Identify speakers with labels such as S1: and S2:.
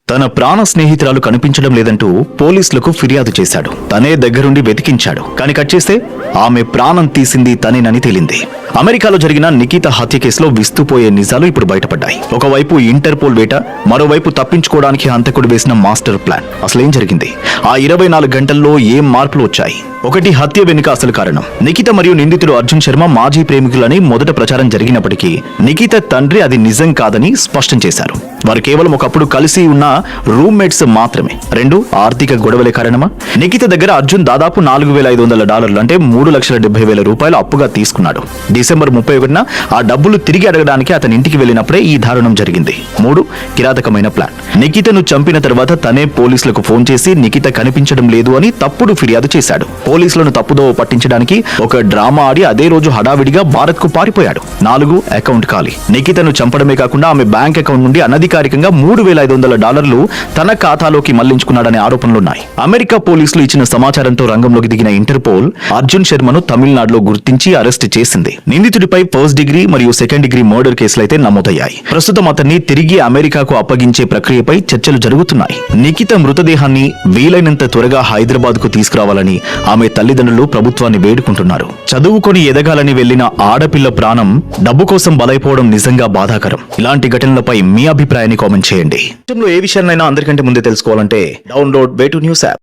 S1: తన ప్రాణ స్నేహితురాలు కనిపించడం లేదంటూ పోలీసులకు ఫిర్యాదు చేశాడు. తనే దగ్గరుండి వెతికించాడు. కానీ కట్ చేస్తే ఆమె ప్రాణం తీసింది తనేనని తేలింది. అమెరికాలో జరిగిన నిఖితా హత్య కేసులో విస్తుపోయే నిజాలు ఇప్పుడు బయటపడ్డాయి. ఒకవైపు ఇంటర్పోల్ వేట, మరోవైపు తప్పించుకోవడానికి హంతకుడు వేసిన మాస్టర్ ప్లాన్. అసలేం జరిగింది? ఆ 24 గంటల్లో ఏం మార్పులు వచ్చాయి? ఒకటి, హత్య వెనుక అసలు కారణం. నిఖిత మరియు నిందితుడు అర్జున్ శర్మ మాజీ ప్రేమికులని మొదట ప్రచారం జరిగినప్పటికీ నిఖిత తండ్రి అది నిజం కాదని స్పష్టం చేశారు. వారు కేవలం ఒకప్పుడు కలిసి ఉన్న రూమ్మేట్స్ మాత్రమే. 2, ఆర్థిక గొడవలే కారణమా? నిఖిత దగ్గర అర్జున్ దాదాపు $4,500 అంటే $3,70,000 అప్పుగా తీసుకున్నాడు. డిసెంబర్ 31న ఆ డబ్బులు తిరిగి అడగడానికి అతని ఇంటికి వెళ్లినప్పుడే ఈ దారుణం జరిగింది. 3, కిరాతకమైన ప్లాన్. నిఖితను చంపిన తర్వాత తనే పోలీసులకు ఫోన్ చేసి నిఖిత కనిపించడం లేదు అని తప్పుడు ఫిర్యాదు చేశాడు. పోలీసులను తప్పుదోవ పట్టించడానికి ఒక డ్రామా ఆడి అదే రోజు హడావిడిగా భారత్ కు పారిపోయాడు. 4, అకౌంట్ ఖాళీ. నిఖితను చంపడమే కాకుండా ఆమె బ్యాంక్ అకౌంట్ నుండి అనధికారికంగా $3,500 తన ఖాతాలోకి మళ్లించుకున్నాడనే ఆరోపణలున్నాయి. అమెరికా పోలీసులు ఇచ్చిన సమాచారంతో రంగంలోకి దిగిన ఇంటర్పోల్ అర్జున్ శర్మను తమిళనాడులో గుర్తించి అరెస్ట్ చేసింది. నిందితుడిపై ఫస్ట్ డిగ్రీ మరియు సెకండ్ డిగ్రీ మర్డర్ కేసులైతే నమోదయ్యాయి. ప్రస్తుతం అతన్ని తిరిగి అమెరికాకు అప్పగించే ప్రక్రియపై చర్చలు జరుగుతున్నాయి. నిఖిత మృతదేహాన్ని వీలైనంత త్వరగా హైదరాబాద్ కు తీసుకురావాలని ఆమె తల్లిదండ్రులు ప్రభుత్వాన్ని వేడుకుంటున్నారు. చదువుకొని ఎదగాలని వెళ్లిన ఆడపిల్ల ప్రాణం డబ్బు కోసం బలైపోవడం నిజంగా బాధాకరం. ఇలాంటి ఘటనలపై మీ అభిప్రాయాన్ని కామెంట్ చేయండి. ఏ విషయాన్నైనా అందరికంటే ముందే తెలుసుకోవాలంటే డౌన్లోడ్ వే2న్యూస్ యాప్.